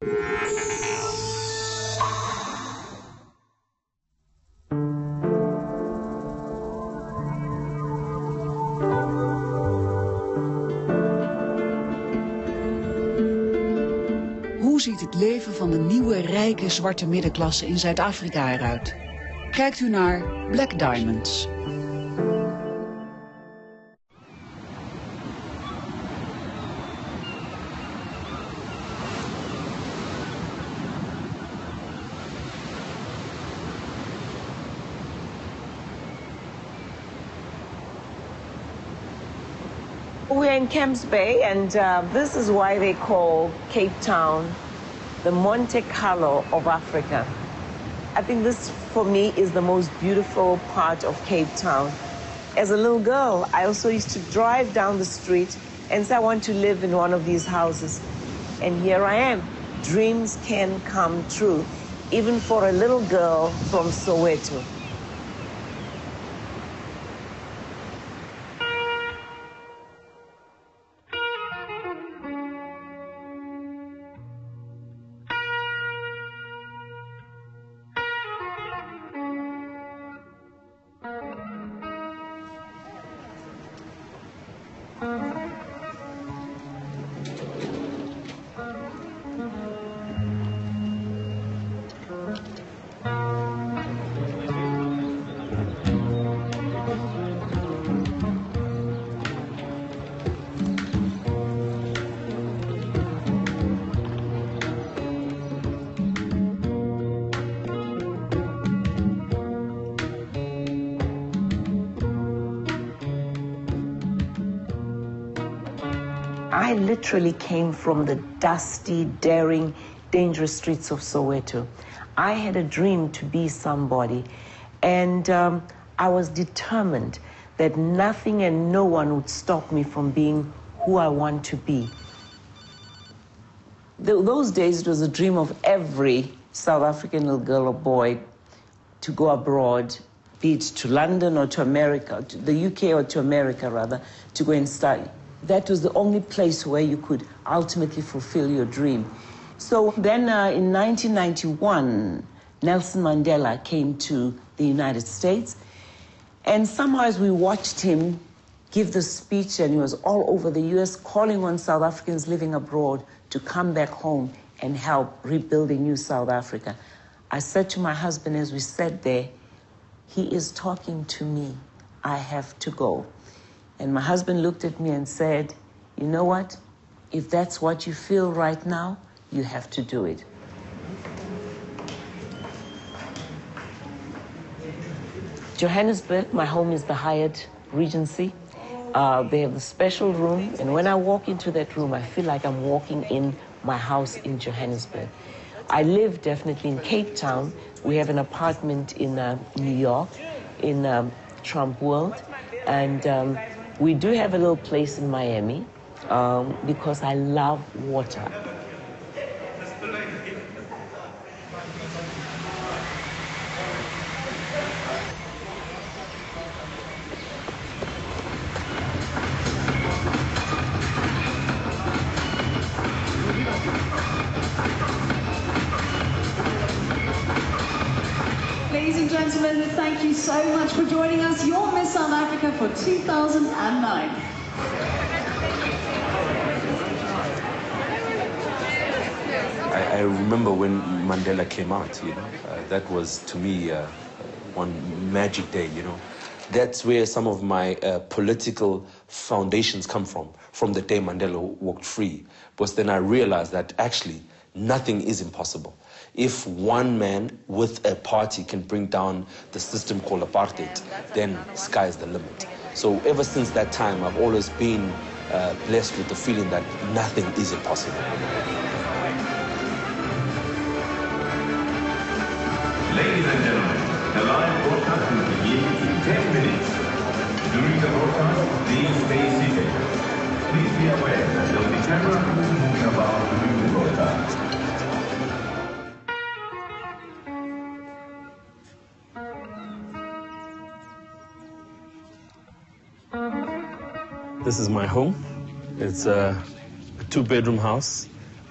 Hoe ziet het leven van de nieuwe, rijke, zwarte middenklasse in Zuid-Afrika eruit? Kijkt u naar Black Diamonds. We're in Camps Bay, and this is why they call Cape Town the Monte Carlo of Africa. I think this, for me, is the most beautiful part of Cape Town. As a little girl, I also used to drive down the street and say, I want to live in one of these houses. And here I am. Dreams can come true, even for a little girl from Soweto. I literally came from the dusty, daring, dangerous streets of Soweto. I had a dream to be somebody, and I was determined that nothing and no one would stop me from being who I want to be. Those days, it was a dream of every South African little girl or boy to go abroad, be it to London or to America, to the UK or to America, rather, to go and study. That was the only place where you could ultimately fulfill your dream. So then in 1991, Nelson Mandela came to the United States. And somehow as we watched him give the speech, and he was all over the US calling on South Africans living abroad to come back home and help rebuilding new South Africa, I said to my husband as we sat there, he is talking to me. I have to go. And my husband looked at me and said, you know what? If that's what you feel right now, you have to do it. Johannesburg, my home is the Hyatt Regency. They have a special room, and when I walk into that room, I feel like I'm walking in my house in Johannesburg. I live definitely in Cape Town. We have an apartment in New York, in Trump World, and we do have a little place in Miami because I love water. Ladies and gentlemen, thank you so much for joining us. You're Miss South Africa for 2009. I remember when Mandela came out, you know, that was to me one magic day, you know. That's where some of my political foundations come from the day Mandela walked free. Because then I realized that actually nothing is impossible. If one man with a party can bring down the system called apartheid, then sky's the limit. So ever since that time, I've always been blessed with the feeling that nothing is impossible. Ladies and gentlemen, the live broadcast will begin in 10 minutes. During the broadcast, please stay seated. Please be aware that there will be camera crews moving about during the broadcast. This is my home. It's a two-bedroom house.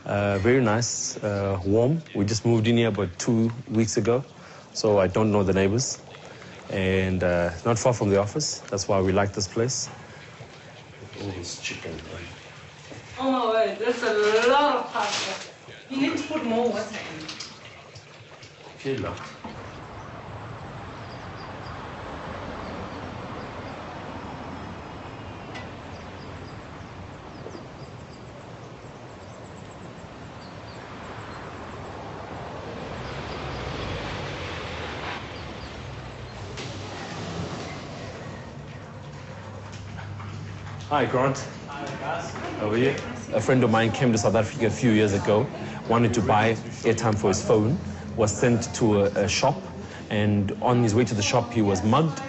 Very nice, warm. We just moved in here about 2 weeks ago, so I don't know the neighbors. And not far from the office. That's why we like this place. All this chicken. Oh my word, that's a lot of pasta. You need to put more water in. Feel lot. Hi, Grant. Hi, guys. How are you? A friend of mine came to South Africa a few years ago, wanted to buy airtime for his phone, was sent to a shop, and on his way to the shop, he was mugged.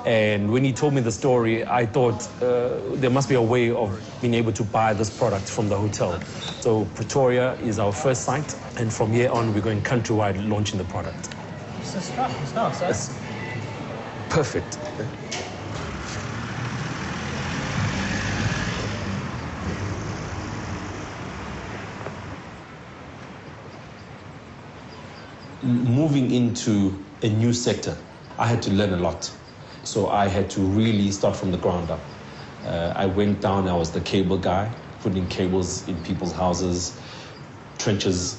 And when he told me the story, I thought there must be a way of being able to buy this product from the hotel. So Pretoria is our first site, and from here on, we're going countrywide launching the product. It's a stuff, it's nice, eh? It's perfect. Moving into a new sector, I had to learn a lot. So I had to really start from the ground up. I went down, I was the cable guy, putting cables in people's houses, trenches,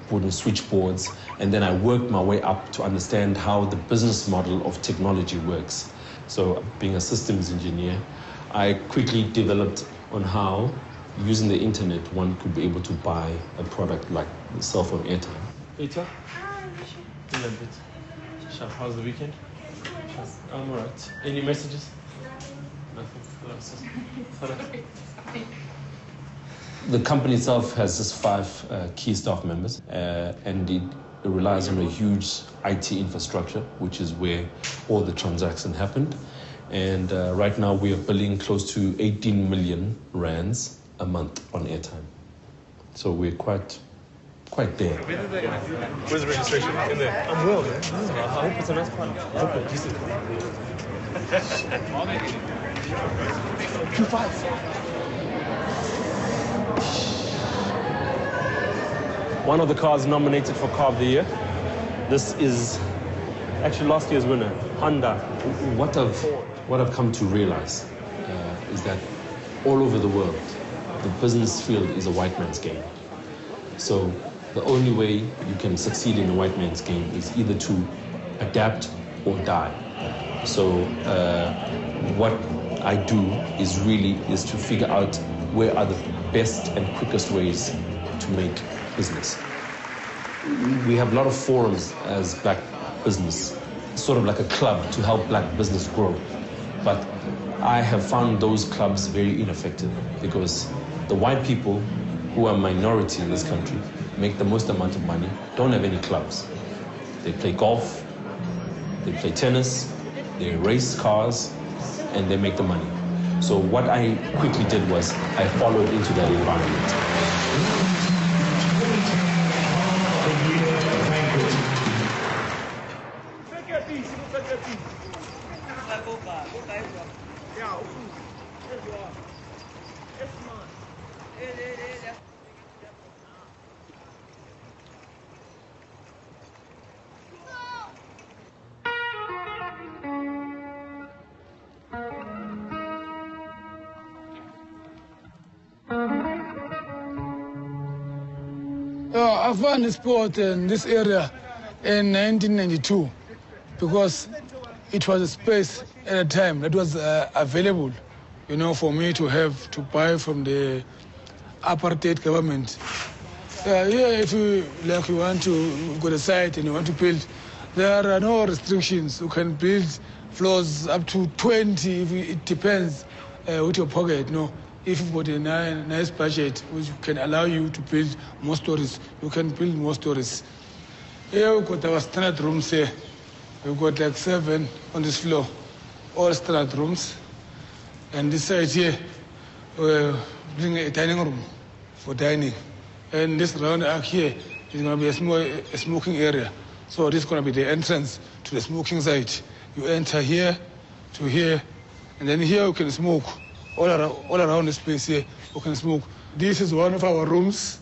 putting switchboards, and then I worked my way up to understand how the business model of technology works. So being a systems engineer, I quickly developed on how, using the internet, one could be able to buy a product like the cell phone airtime. Peter? A little bit. Sharp. How's the weekend? I'm all right. Any messages? Nothing. The company itself has just 5 key staff members, and it relies on a huge IT infrastructure, which is where all the transactions happened. And right now we are billing close to 18 million rands a month on airtime. So we're quite there. Where's the registration? In there. I'm well, man. I hope it's a nice plan. I hope it's decent. 2-5. One of the cars nominated for Car of the Year. This is actually last year's winner, Honda. What I've come to realize is that all over the world, the business field is a white man's game. So the only way you can succeed in a white man's game is either to adapt or die. So what I do is to figure out where are the best and quickest ways to make business. We have a lot of forums as black business, sort of like a club to help black business grow. But I have found those clubs very ineffective because the white people who are minority in this country make the most amount of money, don't have any clubs. They play golf, they play tennis, they race cars, and they make the money. So what I quickly did was I followed into that environment. I found the sport in this area in 1992 because it was a space at a time that was available, for me to buy from the apartheid government. If you want to go to site and you want to build, there are no restrictions. You can build floors up to 20, it depends with your pocket, If you've got a nice budget which can allow you to build more stories, you can build more stories. Here we've got our standard rooms here. We've got like 7 on this floor, all standard rooms. And this side here, we're doing a dining room for dining. And this round out here is going to be a smoking area. So this is going to be the entrance to the smoking site. You enter here to here, and then here you can smoke. All around the space here, you can smoke. This is one of our rooms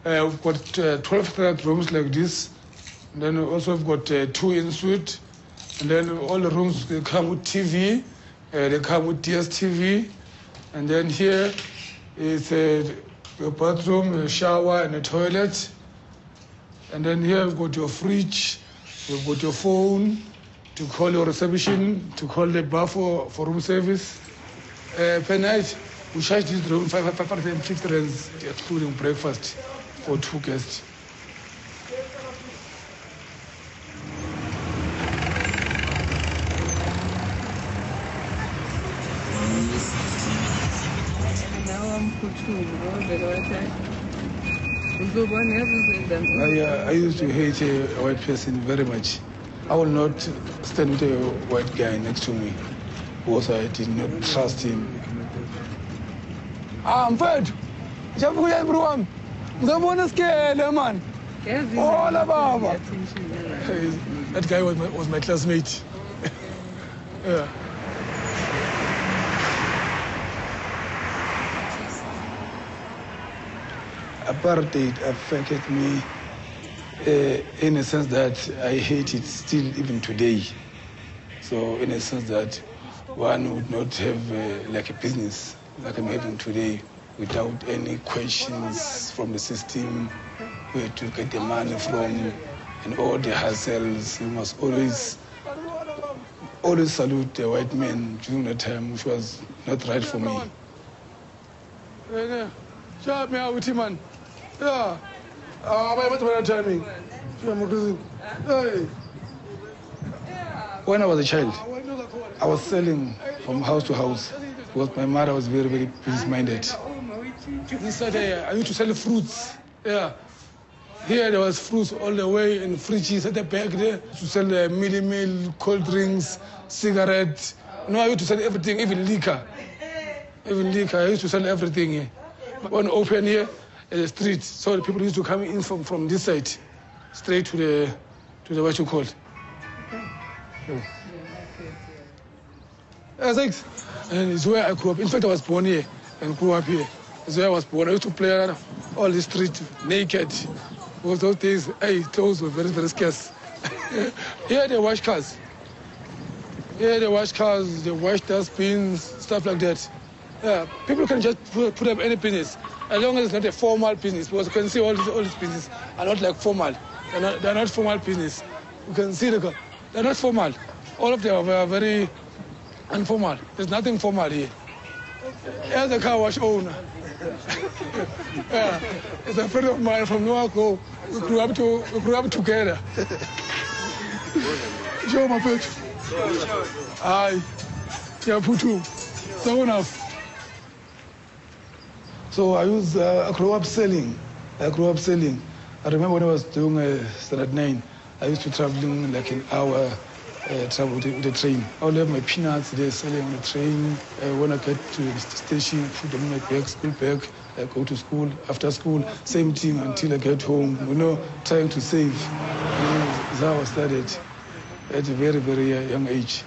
We've got 12 rooms like this. And then also we've got 2 in suite. And then all the rooms, they come with TV. They come with DSTV. And then here is a bathroom, a shower, and a toilet. And then here we've got your fridge. We've got your phone to call your reception, to call the bar for room service. Per night, we charge this room 550 rands, excluding breakfast for 2 guests. I used to hate a white person very much. I will not stand with a white guy next to me because I did not trust him. I'm fed. Everyone. The one is scared, man. All about. That guy was my classmate. Yeah. Apartheid affected me in a sense that I hate it still even today. So in a sense that one would not have like a business like I'm having today without any questions from the system, where to get the money from, and all the hassles. You must always salute the white man during that time, which was not right for me. Shout me out with him, man. Yeah. Timing. When I was a child, I was selling from house to house because my mother was very, very business-minded. Inside I used to sell fruits. Yeah. Here there was fruits all the way in fridges at the back there. To sell Millie Meal, cold drinks, cigarettes. No, I used to sell everything, even liquor. Even liquor, I used to sell everything here. When open here, at the street, so the people used to come in from this side, straight to the what you call. Thanks. And it's where I grew up. In fact, I was born here and grew up here. It's where I was born. I used to play around all the street naked. Because those days, clothes were very, very scarce. Here they wash cars. Here they wash cars, they wash dustbins, stuff like that. Yeah, people can just put up any business, as long as it's not a formal business, because you can see all these businesses are not like formal. They're not formal business. You can see they're not formal. All of them are very informal. There's nothing formal here. Here's a car wash owner. Yeah, it's a friend of mine from Noako. We grew up together. Show my picture. Aye. Yeah, Putu. So enough. So I grew up selling. I remember when I was doing standard 9, I used to traveling like an hour travel with the train. I would have my peanuts there selling on the train. When I get to the station, put them in my bag, school bag, I go to school. After school, same thing until I get home, trying to save. That's how I started at a very, very young age.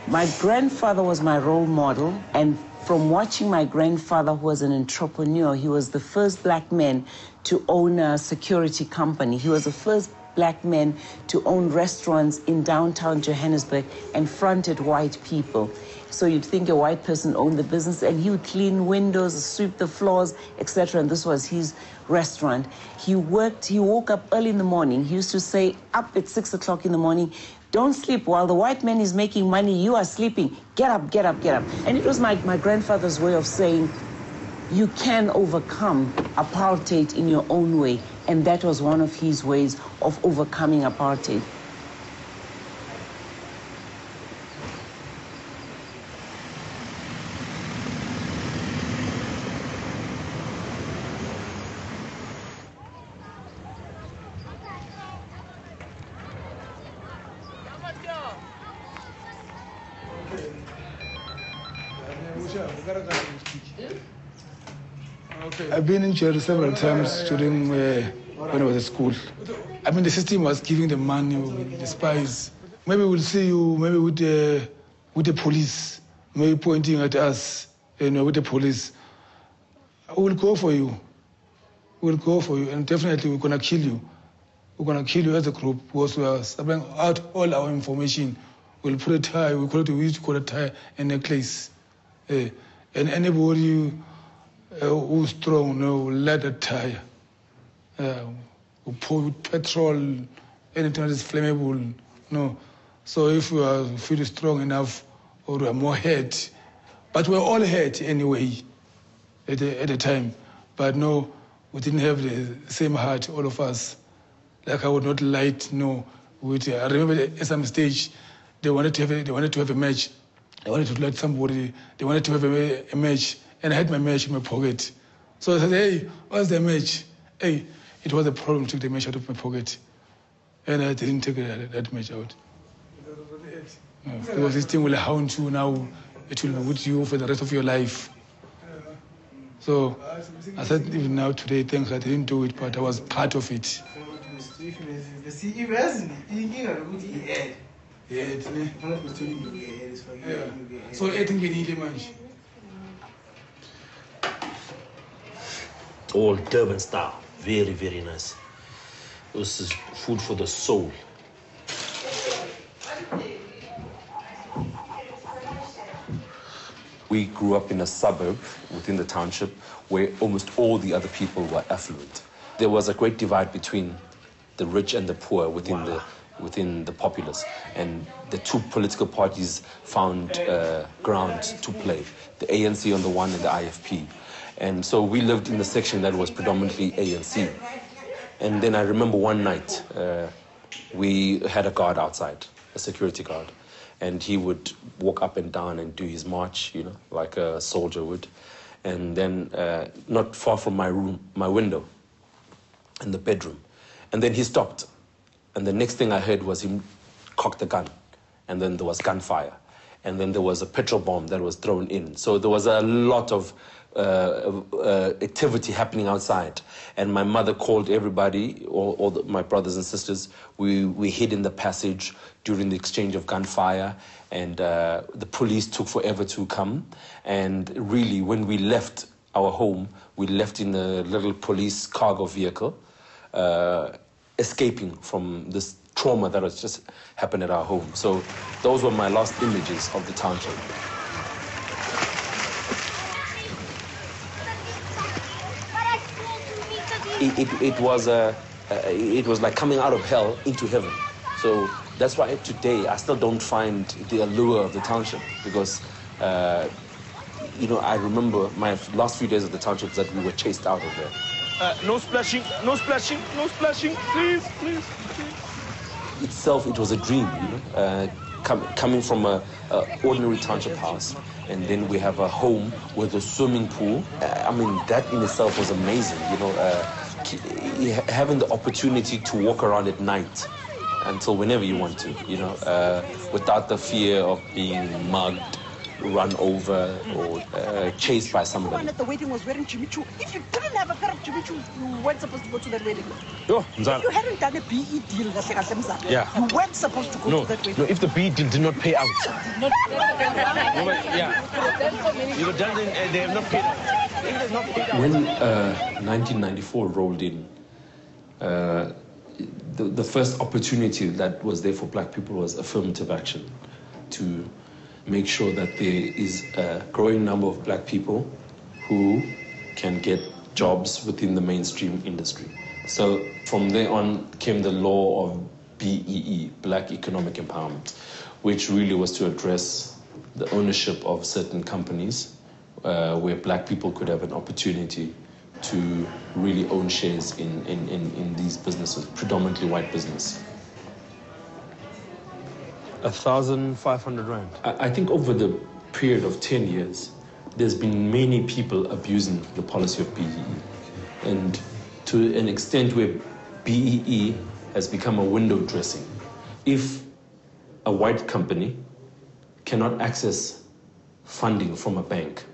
My grandfather was my role model, and from watching my grandfather, who was an entrepreneur, he was the first black man to own a security company. He was the first black man to own restaurants in downtown Johannesburg and fronted white people. So you'd think a white person owned the business, and he would clean windows, sweep the floors, etc. And this was his restaurant. He woke up early in the morning. He used to say, up at 6 o'clock in the morning, don't sleep. While the white man is making money, you are sleeping. Get up, get up, get up. And it was my grandfather's way of saying, you can overcome apartheid in your own way. And that was one of his ways of overcoming apartheid. I've been in jail several times during when I was at school. I mean, the system was giving the money, the spies. maybe we'll see you maybe with the police, maybe pointing at us, with the police. We'll go for you. We'll go for you, and definitely we're going to kill you. We're going to kill you as a group because we are supplying out all our information. We'll put a tie, we used to call a tie and necklace. And anybody who's strong, will let a tie. We'll put petrol, anything that is flammable. So if we are feeling strong enough, or we are more hurt, but we're all hurt anyway at the time. But no, we didn't have the same heart, all of us. Like I would not light, I remember at some stage, they wanted to have a match. They wanted to light somebody. They wanted to have a match, and I had my match in my pocket. So I said, hey, what's the match? Hey, it was a problem to take the match out of my pocket. And I didn't take that match out. Because this thing will hound you now. It will be with you for the rest of your life. So I said, even now today, thanks, I didn't do it, but I was part of it. So I think we need a match. All Durban style. Very, very nice. This is food for the soul. We grew up in a suburb within the township where almost all the other people were affluent. There was a great divide between the rich and the poor within the populace, and the two political parties found ground to play, the ANC on the one and the IFP. And so we lived in the section that was predominantly ANC. And then I remember one night, we had a guard outside, a security guard, and he would walk up and down and do his march, like a soldier would. And then not far from my room, my window, in the bedroom. And then he stopped. And the next thing I heard was him cock the gun. And then there was gunfire. And then there was a petrol bomb that was thrown in. So there was a lot of activity happening outside. And my mother called everybody, all my brothers and sisters. We hid in the passage during the exchange of gunfire, and the police took forever to come. And really, when we left our home, we left in a little police cargo vehicle, escaping from this trauma that has just happened at our home. So those were my last images of the township. It was like coming out of hell into heaven. So that's why today I still don't find the allure of the township, because I remember my last few days of the township that we were chased out of there. No splashing, no splashing, no splashing, please, please, please. Itself, it was a dream, coming from a ordinary township house, and then we have a home with a swimming pool. I mean, that in itself was amazing, having the opportunity to walk around at night until whenever you want to, without the fear of being mugged, run over, or chased by somebody. Everyone at the wedding was wearing Jimmy Choo. If you didn't have a pair of Jimmy Choo, you weren't supposed to go to that wedding. If you hadn't done a BE deal, you weren't supposed to go to that wedding. No, if the BE deal did not pay out. They have not paid out. When 1994 rolled in, the first opportunity that was there for black people was affirmative action, to make sure that there is a growing number of black people who can get jobs within the mainstream industry. So from there on came the law of BEE, Black Economic Empowerment, which really was to address the ownership of certain companies where black people could have an opportunity to really own shares in these businesses, predominantly white business. 1,500 rand. I think over the period of 10 years, there's been many people abusing the policy of BEE. And to an extent where BEE has become a window dressing. If a white company cannot access funding from a bank,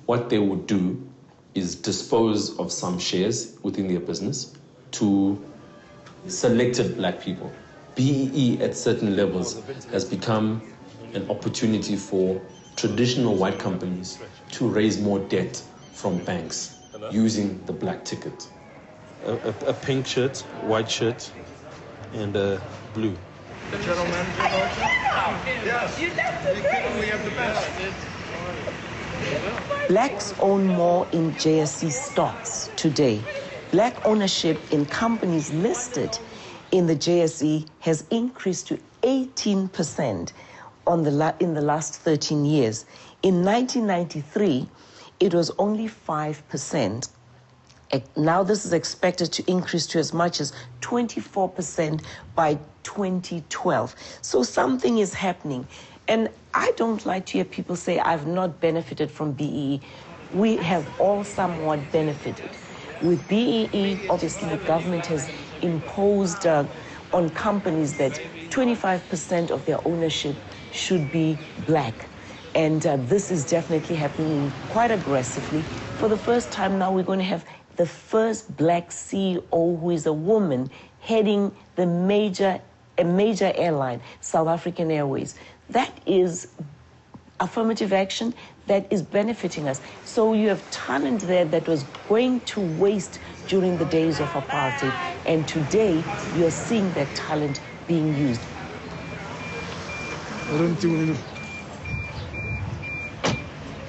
what they would do is dispose of some shares within their business to selected black people. BEE at certain levels has become an opportunity for traditional white companies to raise more debt from banks using the black ticket. A pink shirt, white shirt, and a blue. The general manager? Yes. We have the best. Blacks own more in JSE stocks today. Black ownership in companies listed in the JSE has increased to 18% in the last 13 years. In 1993, it was only 5%. Now this is expected to increase to as much as 24% by 2012. So something is happening. And I don't like to hear people say, I've not benefited from BEE. We have all somewhat benefited. With BEE, obviously the government has imposed on companies that 25% of their ownership should be black. And this is definitely happening quite aggressively. For the first time now, we're going to have the first black CEO who is a woman heading a major airline, South African Airways. That is affirmative action that is benefiting us. So you have talent there that was going to waste during the days of apartheid, and today you're seeing that talent being used. I don't think we need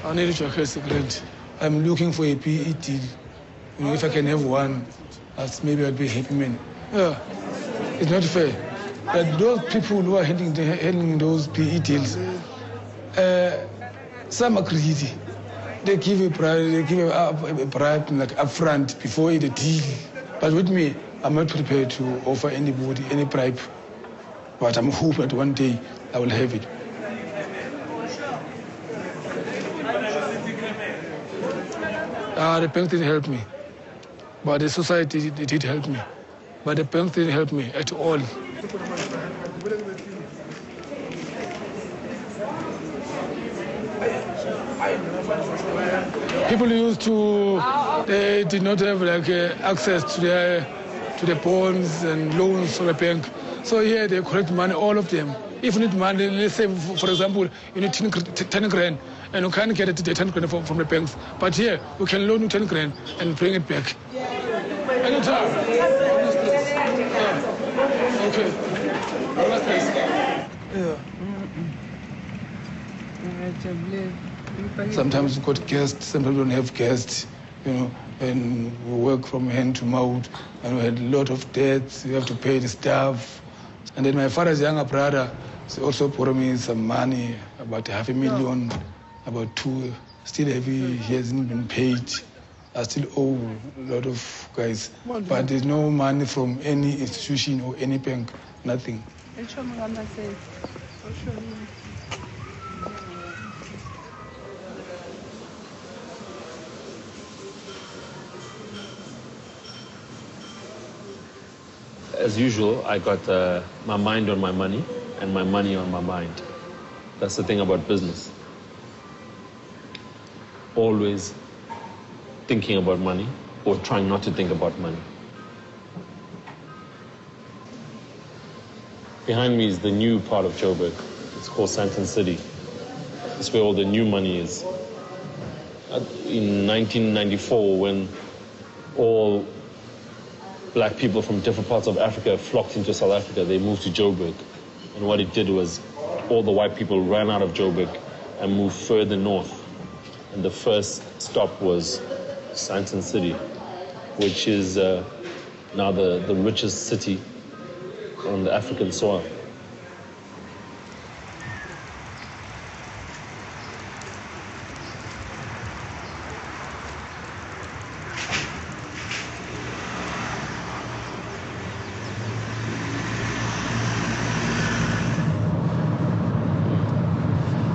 I need to access a grant. I'm looking for a PE deal. You know, if I can have one, maybe I'll be a happy man. Yeah, it's not fair. But those people who are handling those PE deals, some are greedy. They give a bribe like upfront before the deal. But with me, I'm not prepared to offer anybody any bribe. But I'm hoping that one day I will have it. The bank didn't help me. But the society did help me. But the bank didn't help me at all. People used to, they did not have access to the bonds and loans from the bank. So here they collect money, all of them. If you need money, let's say, for example, you need 10 grand, and you can't get the 10 grand from the banks. But here, we can loan you 10 grand and bring it back. Anytime. Okay. Yeah. Sometimes we've got guests, sometimes we don't have guests, you know, and we work from hand to mouth, and we had a lot of debts, we have to pay the staff. And then my father's younger brother also borrowed me some money, about $500,000, about two, still heavy, he hasn't been paid. I still owe a lot of guys, but there's no money from any institution or any bank, nothing. As usual, I got my mind on my money and my money on my mind. That's the thing about business. Always thinking about money or trying not to think about money. Behind me is the new part of Joburg. It's called Sandton City. It's where all the new money is. In 1994, when all black people from different parts of Africa flocked into South Africa, they moved to Joburg. And what it did was all the white people ran out of Joburg and moved further north. And the first stop was Sandton City, which is now the richest city on the African soil.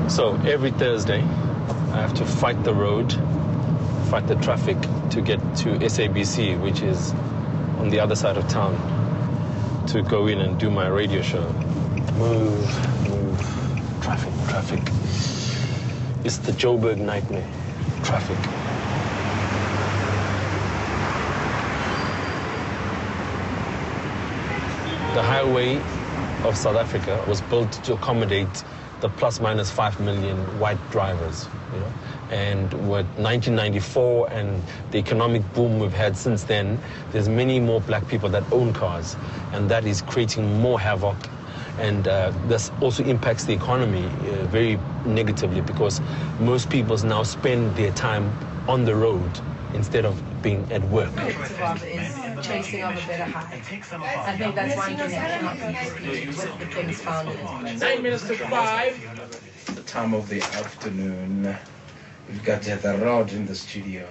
So every Thursday, I have to fight the road, fight the traffic to get to SABC, which is on the other side of town, to go in and do my radio show. Move, traffic, traffic. It's the Joburg nightmare, traffic. The highway of South Africa was built to accommodate the plus minus 5 million white drivers, you know. And with 1994 and the economic boom we've had since then, there's many more black people that own cars, and that is creating more havoc. And this also impacts the economy very negatively, because most people now spend their time on the road instead of being at work. Is chasing of a better high. I think that's one thing that cannot be disputed with the things found in this place. 9 minutes to 5. The time of the afternoon. We've got the Rod in the studio.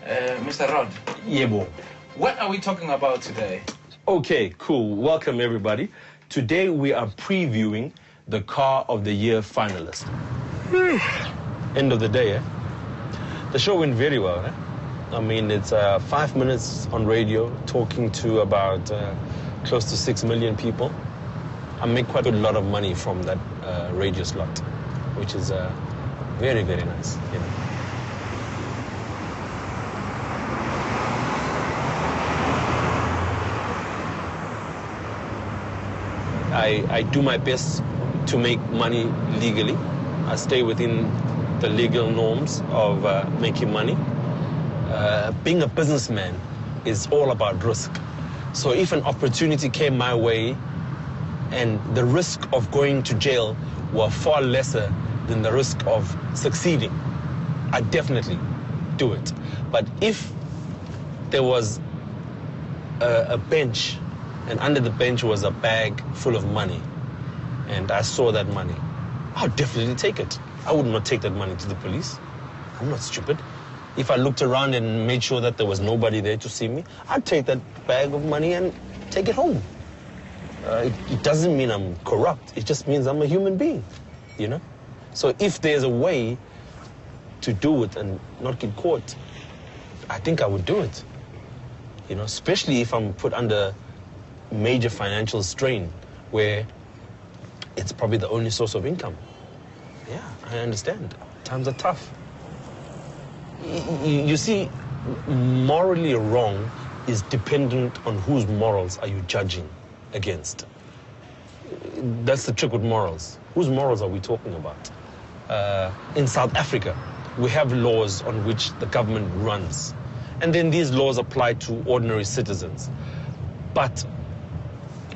Mr. Rod. Yebo. What are we talking about today? Okay, cool. Welcome, everybody. Today we are previewing the Car of the Year finalist. End of the day, eh? The show went very well, eh? I mean, it's 5 minutes on radio, talking to about close to 6 million people. I make quite a lot of money from that radio slot, which is very, very nice, you know. I do my best to make money legally. I stay within the legal norms of making money. Being a businessman is all about risk. So if an opportunity came my way and the risk of going to jail were far lesser than the risk of succeeding, I'd definitely do it. But if there was a bench, and under the bench was a bag full of money, and I saw that money, I would definitely take it. I would not take that money to the police. I'm not stupid. If I looked around and made sure that there was nobody there to see me, I'd take that bag of money and take it home. It doesn't mean I'm corrupt. It just means I'm a human being, you know? So if there's a way to do it and not get caught, I think I would do it. You know, especially if I'm put under major financial strain where it's probably the only source of income. Yeah, I understand. Times are tough. You see, morally wrong is dependent on whose morals are you judging against. That's the trick with morals. Whose morals are we talking about? In South Africa, we have laws on which the government runs. And then these laws apply to ordinary citizens. But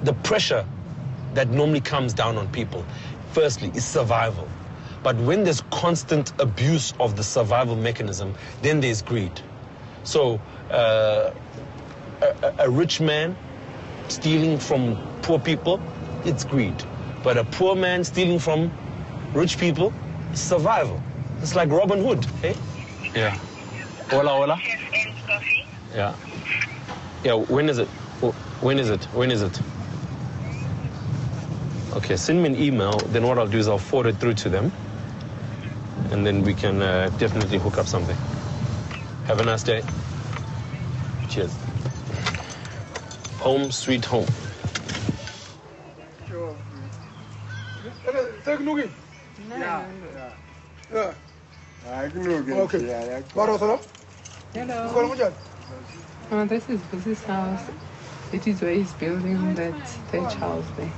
the pressure that normally comes down on people, firstly, is survival. But when there's constant abuse of the survival mechanism, then there's greed. So a rich man stealing from poor people, it's greed. But a poor man stealing from rich people, it's survival. It's like Robin Hood, eh? Yeah. Hola, hola. Yeah. Yeah, when is it? When is it? When is it? Okay, send me an email. Then what I'll do is I'll forward it through to them. And then we can definitely hook up something. Have a nice day. Cheers. Home sweet home. Okay. Hello. Oh, this is Vusi's house. It is where he's building that third house there.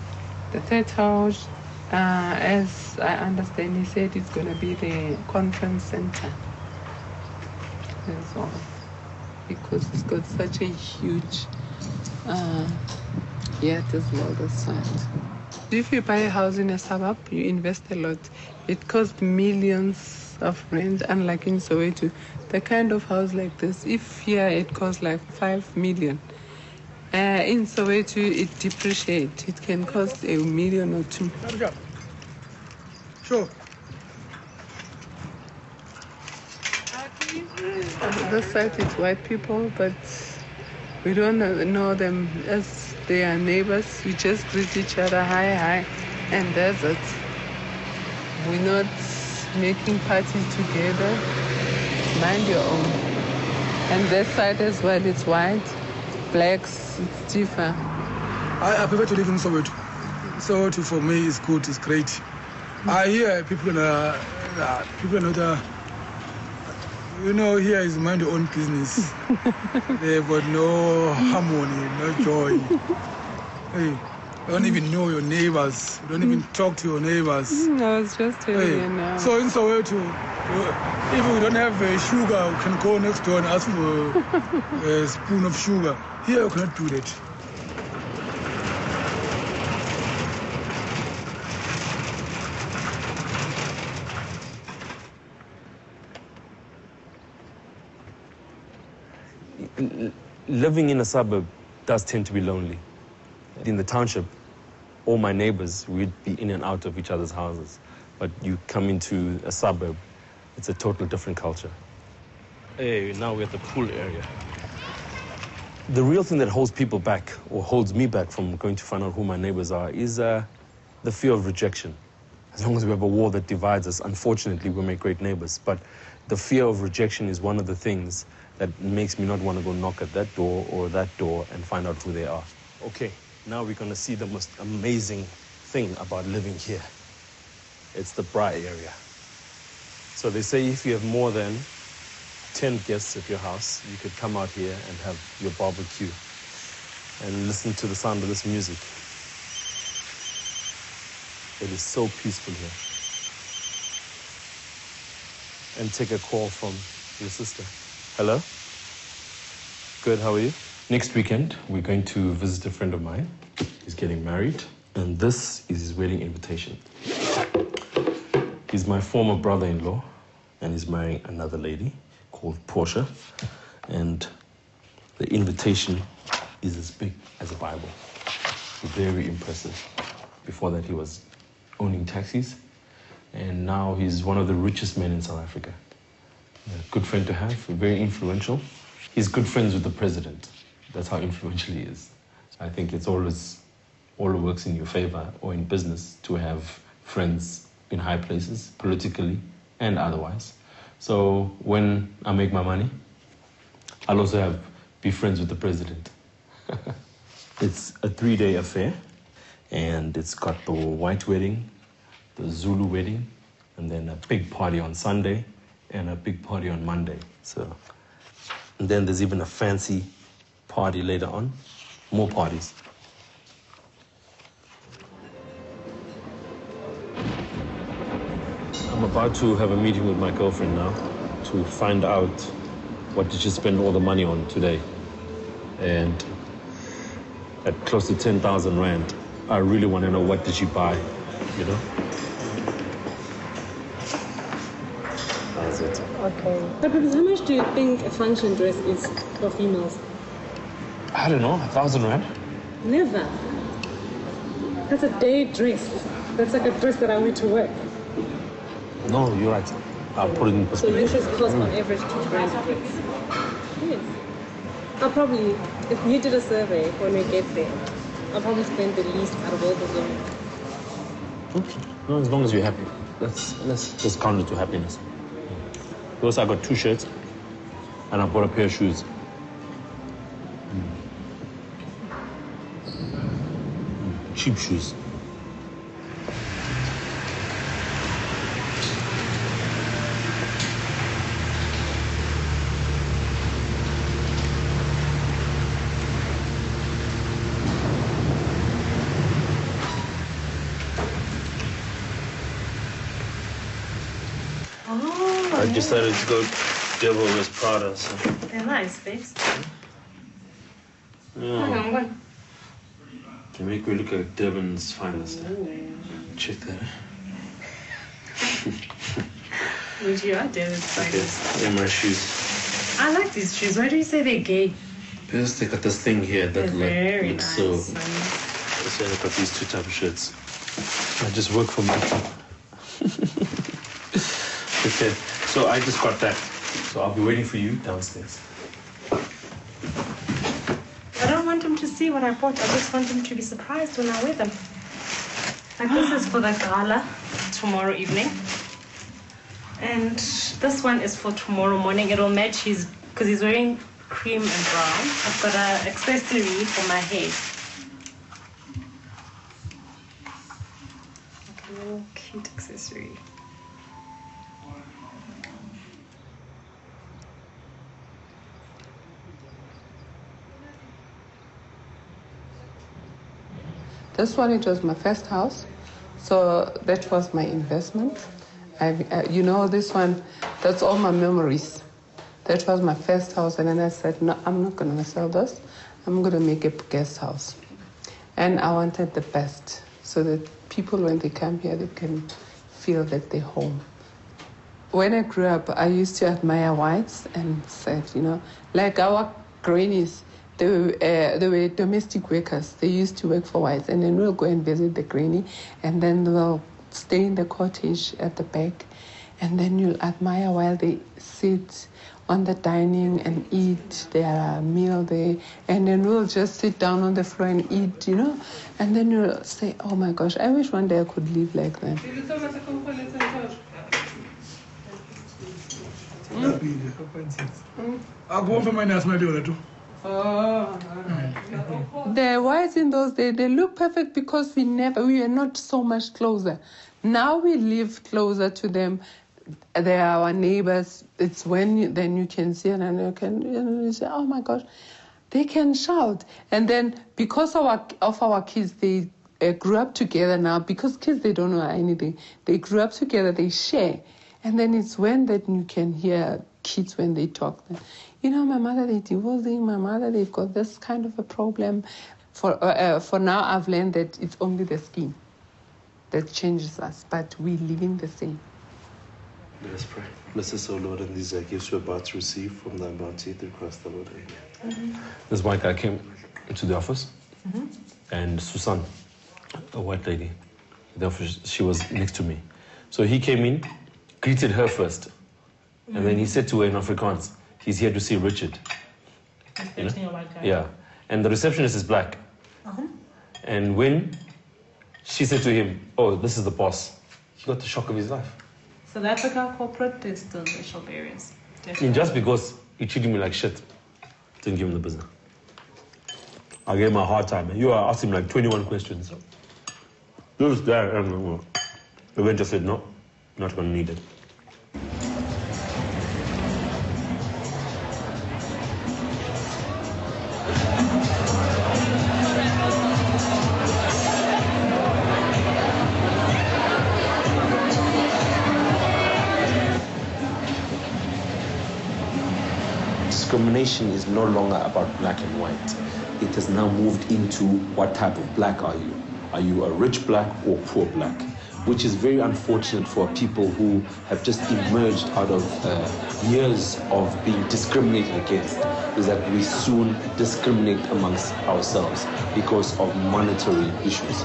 The third house, as I understand, he said it's going to be the conference center. That's all. Because it's got such a huge yard as well, this side. If you buy a house in a suburb, you invest a lot. It costs millions of rent, unlike in Soweto. The kind of house like this, if here it costs like 5 million, in Soweto it depreciates. It can cost 1 million or 2. Sure. On this side it's white people, but we don't know them as they are neighbors. We just greet each other, hi, hi, and that's it. We're not making parties together. Mind your own. And that side as well, it's white, blacks, it's different. I prefer to live in Soweto. Soweto for me is good, it's great. I hear people are not, you know, here is mind your own business. They've got no harmony, no joy. Hey, You don't even know your neighbors. You don't even talk to your neighbors. I was just telling you now. So in Soweto, if we don't have sugar, we can go next door and ask for a spoon of sugar. Here, you cannot do that. Living in a suburb does tend to be lonely. In the township, all my neighbors, we'd be in and out of each other's houses. But you come into a suburb, it's a total different culture. Hey, now we're at the pool area. The real thing that holds people back, or holds me back from going to find out who my neighbors are, is the fear of rejection. As long as we have a wall that divides us, unfortunately, we make great neighbors. But the fear of rejection is one of the things that makes me not want to go knock at that door or that door and find out who they are. Okay, now we're going to see the most amazing thing about living here. It's the braai area. So they say if you have more than 10 guests at your house, you could come out here and have your barbecue and listen to the sound of this music. It is so peaceful here. And take a call from your sister. Hello? Good, how are you? Next weekend, we're going to visit a friend of mine. He's getting married, and this is his wedding invitation. He's my former brother-in-law, and he's marrying another lady called Portia, and the invitation is as big as a Bible. Very impressive. Before that, he was owning taxis, and now he's one of the richest men in South Africa. A good friend to have, very influential. He's good friends with the president. That's how influential he is. So I think it's always works in your favor or in business to have friends in high places, politically and otherwise. So when I make my money, I'll also be friends with the president. It's a 3-day affair, and it's got the white wedding, the Zulu wedding, and then a big party on Sunday, and a big party on Monday. And then there's even a fancy party later on. More parties. I'm about to have a meeting with my girlfriend now to find out what did she spend all the money on today. And at close to 10,000 Rand, I really want to know what did she buy, you know? That's it. Okay. But how much do you think a function dress is for females? I don't know, 1,000 Rand? Never. That's a day dress. That's like a dress that I wear to work. No, you're right. I'll put it in perspective. So usually cost on average 2 grand a dress. Yes. I'll probably, if you did a survey when we get there, I'll probably spend the least out of all the women. Okay. No, as long as you're happy. Let's just count it to happiness. Because I got 2 shirts and I bought a pair of shoes. Cheap shoes. I decided to go Devil Wears Prada. So. They're nice, babes. Yeah. They make me look like Devon's finest. Check that. Which you are Devon's finest. Okay. And my shoes. I like these shoes. Why do you say they're gay? Because they got this thing here that very looks nice. so. That's why I got these 2 type of shirts. I just work for me. Okay, so I just got that. So I'll be waiting for you downstairs. I don't want him to see what I bought. I just want him to be surprised when I wear them. Like this is for the gala tomorrow evening. And this one is for tomorrow morning. It'll match his, because he's wearing cream and brown. I've got an accessory for my hair. Like a little cute accessory. This one, it was my first house. So that was my investment. You know, this one, that's all my memories. That was my first house. And then I said, no, I'm not going to sell this. I'm going to make a guest house. And I wanted the best so that people, when they come here, they can feel that they're home. When I grew up, I used to admire whites and said, you know, like our grannies, they were domestic workers. They used to work for whites. And then we'll go and visit the granny, and then we'll stay in the cottage at the back. And then you'll admire while they sit on the dining and eat their meal there. And then we'll just sit down on the floor and eat, you know. And then you'll say, oh my gosh, I wish one day I could live like that. The whites in those days, they look perfect because we were not so much closer. Now we live closer to them. They are our neighbors. It's when then you can see it and you say, oh my gosh, they can shout. And then because of our kids, they grew up together now. Because kids, they don't know anything. They grew up together, they share. And then it's when that you can hear kids when they talk. You know, my mother, they're divorcing. My mother, they've got this kind of a problem. For now, I've learned that it's only the skin that changes us, but we're living the same. Let us pray. Bless us, O Lord, and these gifts we're about to receive from thy bounty through Christ the Lord. Amen. This white guy came to the office, and Susan, a white lady, the office, she was next to me. So he came in, greeted her first, and then he said to her in Afrikaans, he's here to see Richard. You know? Yeah. And the receptionist is black. And when she said to him, oh, this is the boss, he got the shock of his life. South Africa corporate, there's still racial barriers. And just because he treated me like shit, didn't give him the business. I gave him a hard time. You asked him like 21 questions. He was there, and eventually said, no, not going to need it. Discrimination is no longer about black and white. It has now moved into what type of black are you? Are you a rich black or poor black? Which is very unfortunate for people who have just emerged out of years of being discriminated against, is that we soon discriminate amongst ourselves because of monetary issues.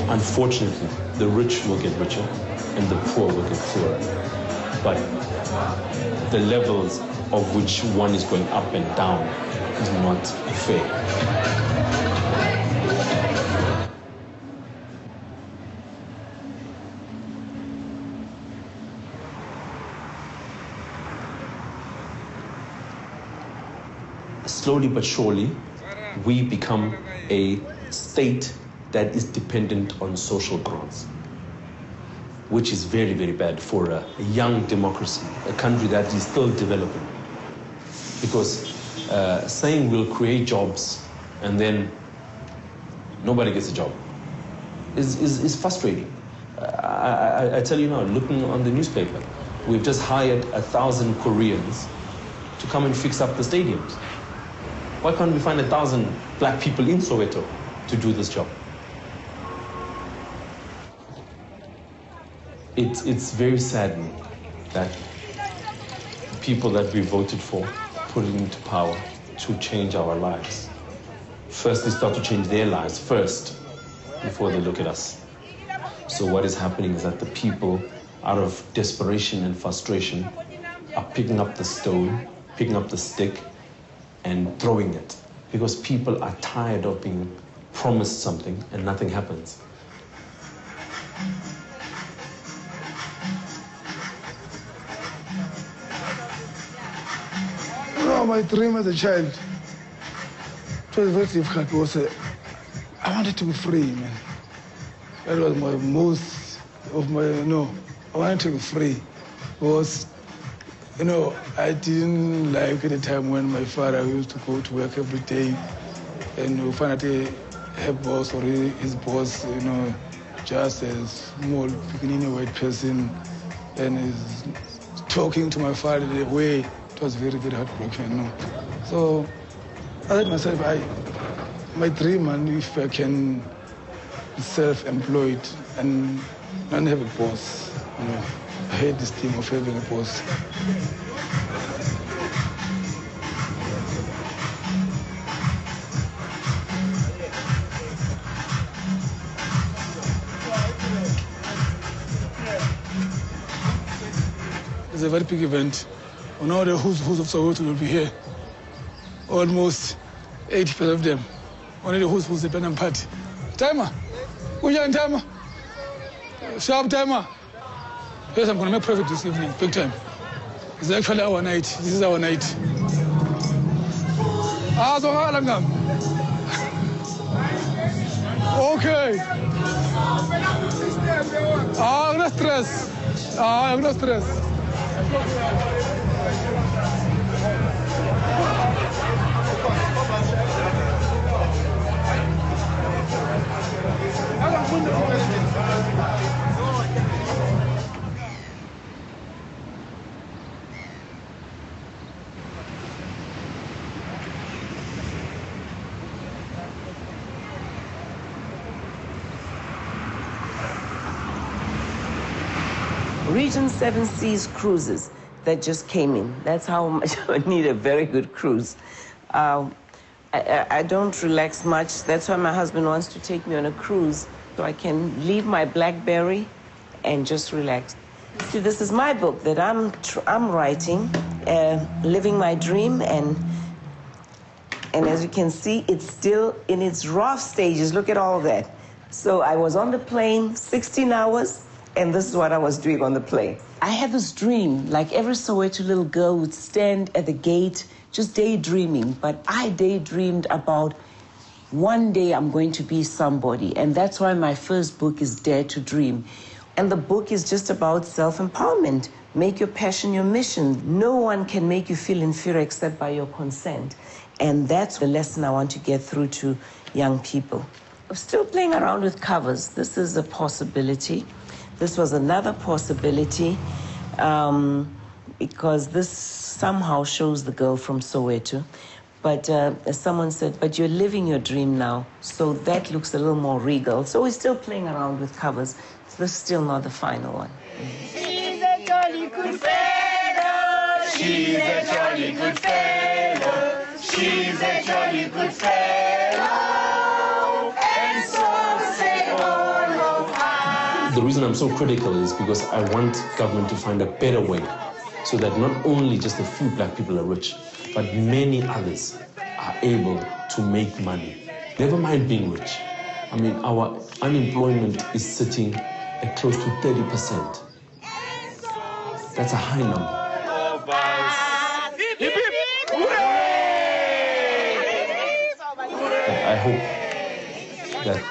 Unfortunately, the rich will get richer and the poor will get poorer. But the levels of which one is going up and down is not fair. Slowly but surely, we become a state that is dependent on social growth, which is very, very bad for a young democracy, a country that is still developing. Because saying we'll create jobs and then nobody gets a job is frustrating. I tell you now, looking on the newspaper, we've just hired 1,000 Koreans to come and fix up the stadiums. Why can't we find 1,000 black people in Soweto to do this job? It's very saddening that people that we voted for put it into power to change our lives. First, they start to change their lives first before they look at us. So what is happening is that the people, out of desperation and frustration, are picking up the stone, picking up the stick, and throwing it. Because people are tired of being promised something and nothing happens. My dream as a child, it was very difficult. I wanted to be free, man. That was my most of my, I wanted to be free. Because, I didn't like the time when my father used to go to work every day and you find that her boss or his boss, you know, just a small, beginning white person, and is talking to my father the way it was very, very heartbroken, you know. So I thought myself, my dream, and if I can be self-employed and not have a boss, you know, I hate this thing of having a boss. It's a very big event. You know, the who's of Soweto will be here. Almost 80% of them. Only the who's the Benham party. Timer! Who's your timer? Sharp timer! Yes, I'm going to make profit this evening, big time. It's actually our night. This is our night. Okay. No stress. No stress. Region 7 Seas cruises that just came in. That's how much I need a very good cruise. I don't relax much. That's why my husband wants to take me on a cruise so I can leave my BlackBerry and just relax. See, this is my book that I'm writing, living my dream, and as you can see, it's still in its rough stages. Look at all that. So I was on the plane 16 hours. And this is what I was doing on the plane. I had this dream, like every Soweto little girl would stand at the gate, just daydreaming. But I daydreamed about one day I'm going to be somebody. And that's why my first book is Dare to Dream. And the book is just about self-empowerment. Make your passion your mission. No one can make you feel inferior except by your consent. And that's the lesson I want to get through to young people. I'm still playing around with covers. This is a possibility. This was another possibility because this somehow shows the girl from Soweto. But as someone said, but you're living your dream now, so that looks a little more regal. So we're still playing around with covers. This is still not the final one. She's a jolly good fellow. She's a jolly good fellow. She's a jolly good fellow. And so say all of us. The reason I'm so critical is because I want government to find a better way so that not only just a few black people are rich, but many others are able to make money. Never mind being rich. I mean, our unemployment is sitting at close to 30%. That's a high number. I hope that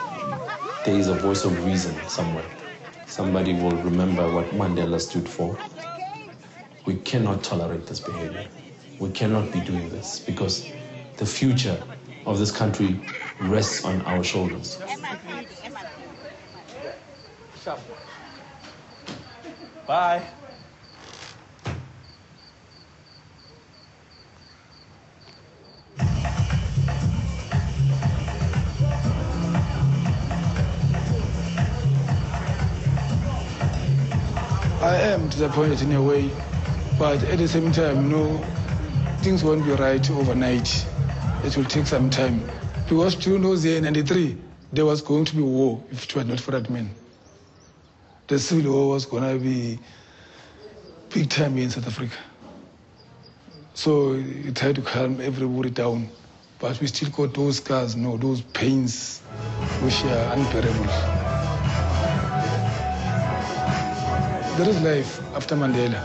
there is a voice of reason somewhere. Somebody will remember what Mandela stood for. We cannot tolerate this behavior. We cannot be doing this because the future of this country rests on our shoulders. Bye. I am disappointed in a way, but at the same time, you know, things won't be right overnight. It will take some time. Because during those years, in 93, there was going to be war if it were not for that man. The civil war was going to be big time in South Africa. So he tried to calm everybody down, but we still got those scars, you know, those pains, which are unbearable. There is life after Mandela,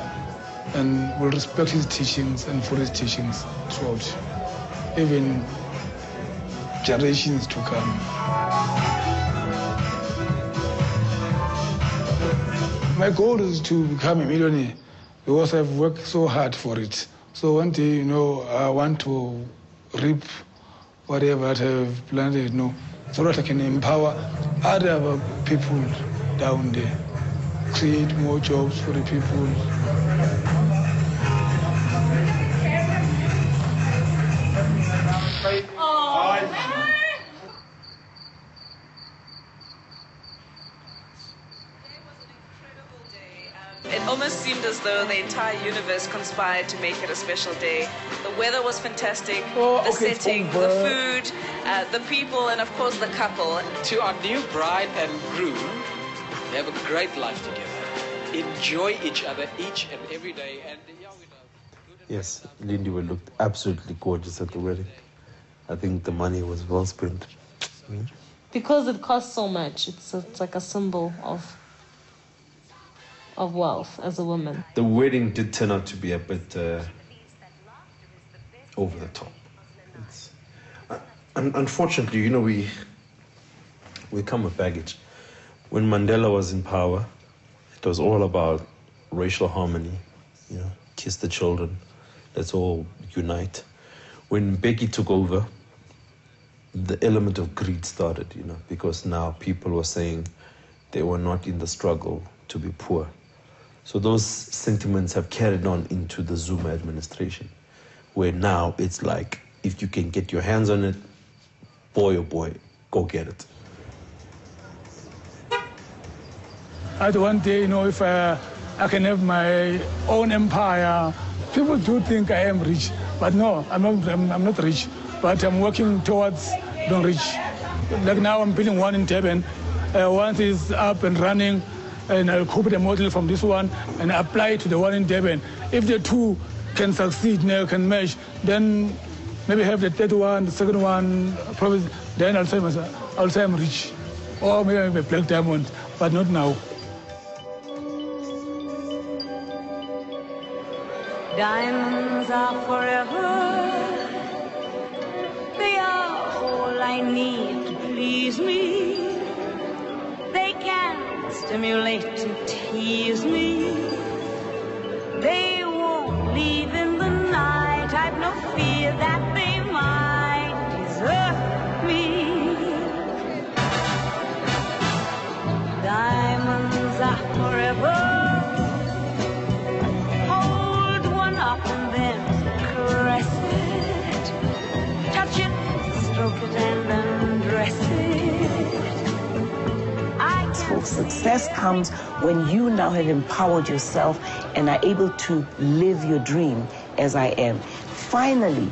and we'll respect his teachings and for his teachings throughout, even generations to come. My goal is to become a millionaire because I've worked so hard for it. So one day, you know, I want to reap whatever that I've planned, so that I can empower other people down there, create more jobs for the people. It almost seemed as though the entire universe conspired to make it a special day. The weather was fantastic, the setting, the food, the people, and of course the couple. To our new bride and groom, they have a great life together. Enjoy each other each and every day. And Yes, Lindy looked absolutely gorgeous at the wedding. I think the money was well spent. Because it costs so much, it's like a symbol of wealth as a woman. The wedding did turn out to be a bit over the top. Unfortunately, we come with baggage. When Mandela was in power, it was all about racial harmony, kiss the children, let's all unite. When Becky took over, the element of greed started, because now people were saying they were not in the struggle to be poor. So those sentiments have carried on into the Zuma administration, where now it's like, if you can get your hands on it, boy, oh boy, go get it. At one day, if I can have my own empire, people do think I am rich, but no, I'm not rich, but I'm working towards being rich. Like now I'm building one in Durban. Once it's up and running, and I'll copy the model from this one and apply it to the one in Durban. If the two can succeed, can match, then maybe have the third one, the second one, probably, then I'll say I'm rich. Or maybe I'm a black diamond, but not now. Diamonds are forever. They are all I need to please me. They can stimulate and tease me. They won't leave in the night. I've no fear that they might desert me. Diamonds are forever. Hold one up and then caress it. Touch it, stroke it and undress it. Success comes when you now have empowered yourself and are able to live your dream as I am. Finally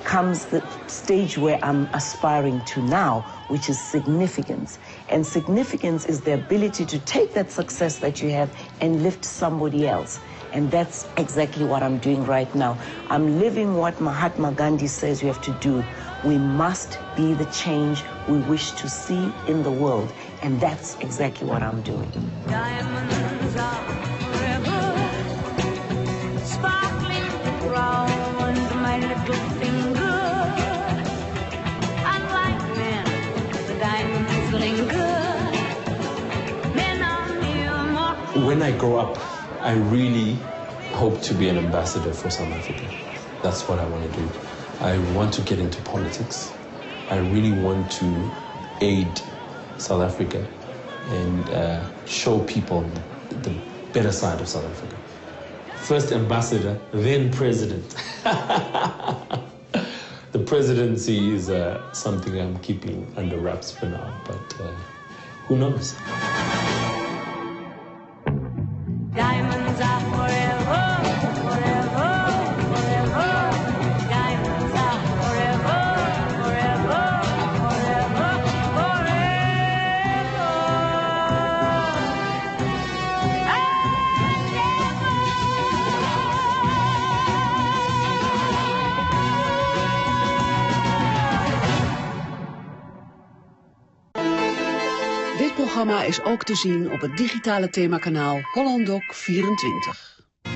comes the stage where I'm aspiring to now, which is significance. And significance is the ability to take that success that you have and lift somebody else. And that's exactly what I'm doing right now. I'm living what Mahatma Gandhi says we have to do. We must be the change we wish to see in the world. And that's exactly what I'm doing. Diamonds are forever, sparkling round my little finger. Unlike men, the diamonds linger. Men are mere mortals. When I grow up, I really hope to be an ambassador for South Africa. That's what I want to do. I want to get into politics. I really want to aid South Africa and show people the better side of South Africa. First ambassador, then president. The presidency is something I'm keeping under wraps for now, but who knows? Diamonds are forever, forever, forever. Diamonds are forever, forever, forever, forever. Dit programma is ook te zien op het digitale themakanaal HollandDoc 24.